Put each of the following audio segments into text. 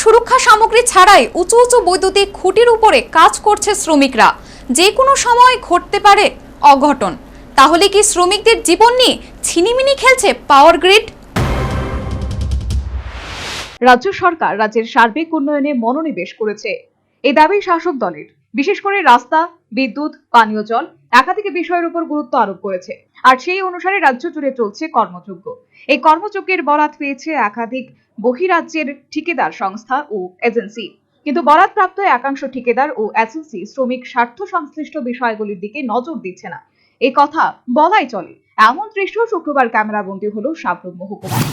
সুরক্ষা সামগ্রী ছাড়াই উঁচু উঁচু বৈদ্যুতিক খুঁটির উপরে কাজ করছে শ্রমিকরা। যে কোনো সময় ঘটতে পারে অঘটন। তাহলে কি শ্রমিকদের জীবন নিয়ে ছিনিমিনি খেলছে পাওয়ার গ্রিড? রাজ্য সরকার রাজ্যের সার্বিক উন্নয়নে মনোনিবেশ করেছে, এই দাবি শাসক দলের। বিশেষ করে রাস্তা, বিদ্যুৎ, পানীয় জল একাধিক বিষয়ের উপর গুরুত্ব আরোপ করেছে। আর সেই অনুসারে রাজ্য জুড়ে চলছে কর্মযজ্ঞ। এই কর্মযজ্ঞের বরাত পেয়েছে একাধিক বহিরাজ্যের ঠিকাদার সংস্থা ও এজেন্সি। কিন্তু বরাতপ্রাপ্ত একাংশ ঠিকাদার ও এজেন্সি শ্রমিক স্বার্থ সংশ্লিষ্ট বিষয়গুলির দিকে নজর দিচ্ছে না, এই কথা বলাই চলে। এমন দৃশ্য শুক্রবার ক্যামেরাবন্দী হলো সাবরুম মহকুমায়।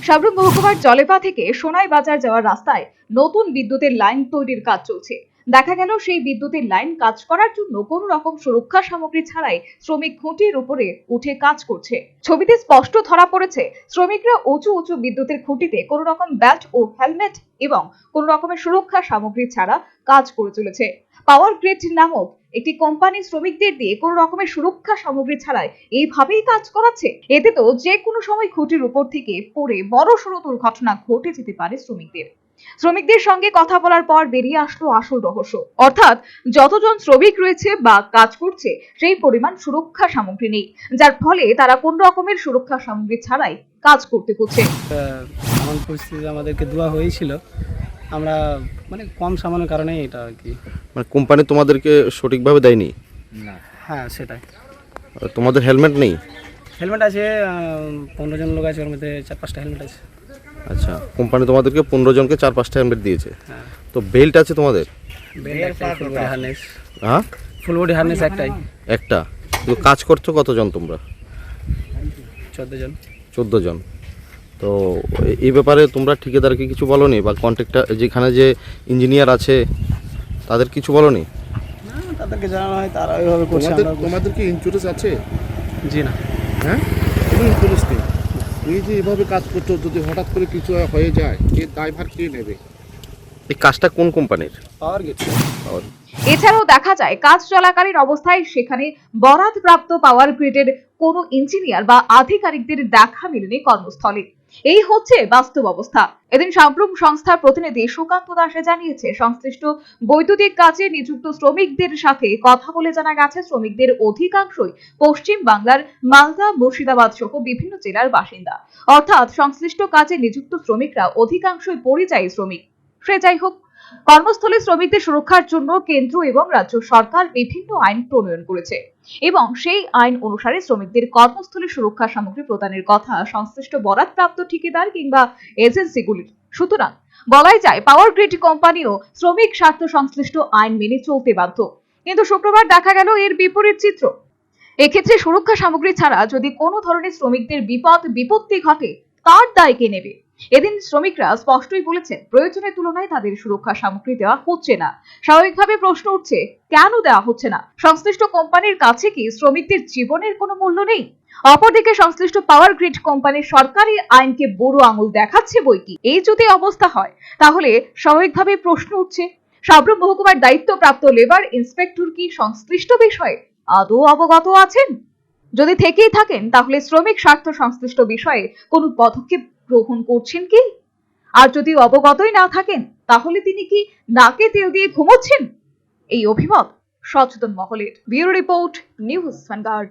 সাবরুম মহকুমার জলেপা থেকে সোনাই বাজার যাওয়ার রাস্তায় নতুন বিদ্যুতের লাইন তৈরির কাজ চলছে। দেখা গেল সেই বিদ্যুতের লাইন কাজ করার জন্য কোন রকম সুরক্ষা সামগ্রী ছাড়াই শ্রমিক খুঁটির উপরে উঠে কাজ করছে। ছবিতে স্পষ্ট ধরা পড়েছে শ্রমিকরা উঁচু উঁচু বিদ্যুতের খুঁটিতে কোন রকম বেল্ট ও হেলমেট এবং কোন রকমের সুরক্ষা সামগ্রী ছাড়া কাজ করে চলেছে। পাওয়ার গ্রিড নামক একটি কোম্পানি শ্রমিকদের দিয়ে কোন রকমের সুরক্ষা সামগ্রী ছাড়াই এইভাবেই কাজ করাচ্ছে। এতে তো যে কোনো সময় খুঁটির উপর থেকে পড়ে বড়সড় দুর্ঘটনা ঘটে যেতে পারে শ্রমিকদের সঙ্গে কথা বলার পর বেরিয়ে আসলো আসল রহস্য, অর্থাৎ যতজন শ্রমিক রয়েছে বা কাজ করছে সেই পরিমাণ সুরক্ষা সামগ্রী নেই, যার ফলে তারা কোন রকমের সুরক্ষা সামগ্রী ছাড়াই কাজ করতে হচ্ছে। এমন পরিস্থিতি আমাদেরকে দেওয়া হয়েছিল, আমরা কম সামান্য কারণে এটা আর কি। কোম্পানি তোমাদেরকে সঠিকভাবে দেয়নি? না, হ্যাঁ সেটাই। তোমাদের হেলমেট নেই? হেলমেট আছে, 15 জন লোক আছে, ওর মধ্যে 4-5টা হেলমেট আছে। আচ্ছা, কোম্পানি তোমাদেরকে 15 জনকে 4-5টা হেলমেট দিয়েছে। হ্যাঁ। তো বেল্ট আছে তোমাদের? Full body harness. হ্যাঁ, ফুল বডি হারনেস একটাই। একটা। তো কাজ করছো কতজন তোমরা? 14 জন। 14 জন। তো এই ব্যাপারে তোমরা ঠিকাদারকে কিছু বলোনি, বা কন্ট্রাক্টর যেখানে যে ইঞ্জিনিয়ার আছে তাদের কিছু বলোনি? না, তাদেরকে জানানো হয়, তারা ওইভাবে করছে। তোমাদের কি ইন্স্যুরেন্স আছে? জি না। হ্যাঁ, কোনো ইন্স্যুরেন্স নেই। এই যে এভাবে কাজ করছো, যদি হঠাৎ করে কিছু হয়ে যায়, এর দায়ভার কে নেবে? এই কাজটা কোন কোম্পানির? পাওয়ার গেট। এছাড়াও দেখা যায় কাজ চলাকালীন অবস্থায় সেখানে বরাদপ্রাপ্ত পাওয়ার গ্রিডের কোনো ইঞ্জিনিয়ার বা আধিকারিকদের দেখা মেলেনি কর্মস্থলে। এই হচ্ছে বাস্তব অবস্থা। এদিন সাবরুম সংস্থার প্রতিনিধি সুকান্ত দাসে জানিয়েছে, সংশ্লিষ্ট বৈদ্যুতিক কাজে নিযুক্ত শ্রমিকদের সাথে কথা বলে জানা গেছে শ্রমিকদের অধিকাংশই পশ্চিম বাংলার মালদা, মুর্শিদাবাদ সহ বিভিন্ন জেলার বাসিন্দা। অর্থাৎ সংশ্লিষ্ট কাজে নিযুক্ত শ্রমিকরা অধিকাংশই পরিযায়ী শ্রমিক। সে যাই হোক, কর্মস্থলে শ্রমিকদের সুরক্ষার জন্য কেন্দ্র এবং রাজ্য সরকার বিভিন্ন আইন প্রণয়ন করেছে এবং সেই আইন অনুসারে শ্রমিকদের কর্মস্থলে সুরক্ষা সামগ্রী প্রদানের কথা সংশ্লিষ্ট বরাদপ্রাপ্ত ঠিকাদার কিংবা এজেন্সিগুলির। সুতরাং বলাই যায় পাওয়ার গ্রিড কোম্পানিও শ্রমিক স্বার্থ সংশ্লিষ্ট আইন মেনে চলতে বাধ্য। কিন্তু শুক্রবার দেখা গেল এর বিপরীত চিত্র। এক্ষেত্রে সুরক্ষা সামগ্রী ছাড়া যদি কোনো ধরনের শ্রমিকদের বিপত্তি ঘটে, তার দায় কে নেবে? এদিন শ্রমিকরা স্পষ্টই বলেছেন, প্রয়োজনের তুলনায় তাদের সুরক্ষা সামগ্রী দেওয়া হচ্ছে না। স্বাভাবিকভাবে প্রশ্ন উঠছে, কেন দেওয়া হচ্ছে না? সংশ্লিষ্ট কোম্পানির কাছে কি শ্রমিকদের জীবনের কোনো মূল্য নেই? অপরদিকে সংশ্লিষ্ট পাওয়ার গ্রিড কোম্পানি সরকারি আইনকে বুড়ো আঙুল দেখাচ্ছে বইকি। এই যদি অবস্থা হয়, তাহলে স্বাভাবিকভাবে প্রশ্ন উঠছে, সাবরুম মহকুমার দায়িত্বপ্রাপ্ত লেবার ইন্সপেক্টর কি সংশ্লিষ্ট বিষয়ে আদৌ অবগত আছেন? যদি থেকেই থাকেন, তাহলে শ্রমিক স্বার্থ সংশ্লিষ্ট বিষয়ে কোনো পদক্ষেপ গ্রহণ করছেন কি? আর যদি অবগতই না থাকেন, তাহলে তিনি কি নাকে তেল দিয়ে ঘুমোচ্ছেন? এই অভিমত সচেতন মহলের। Bureau report, news vanguard.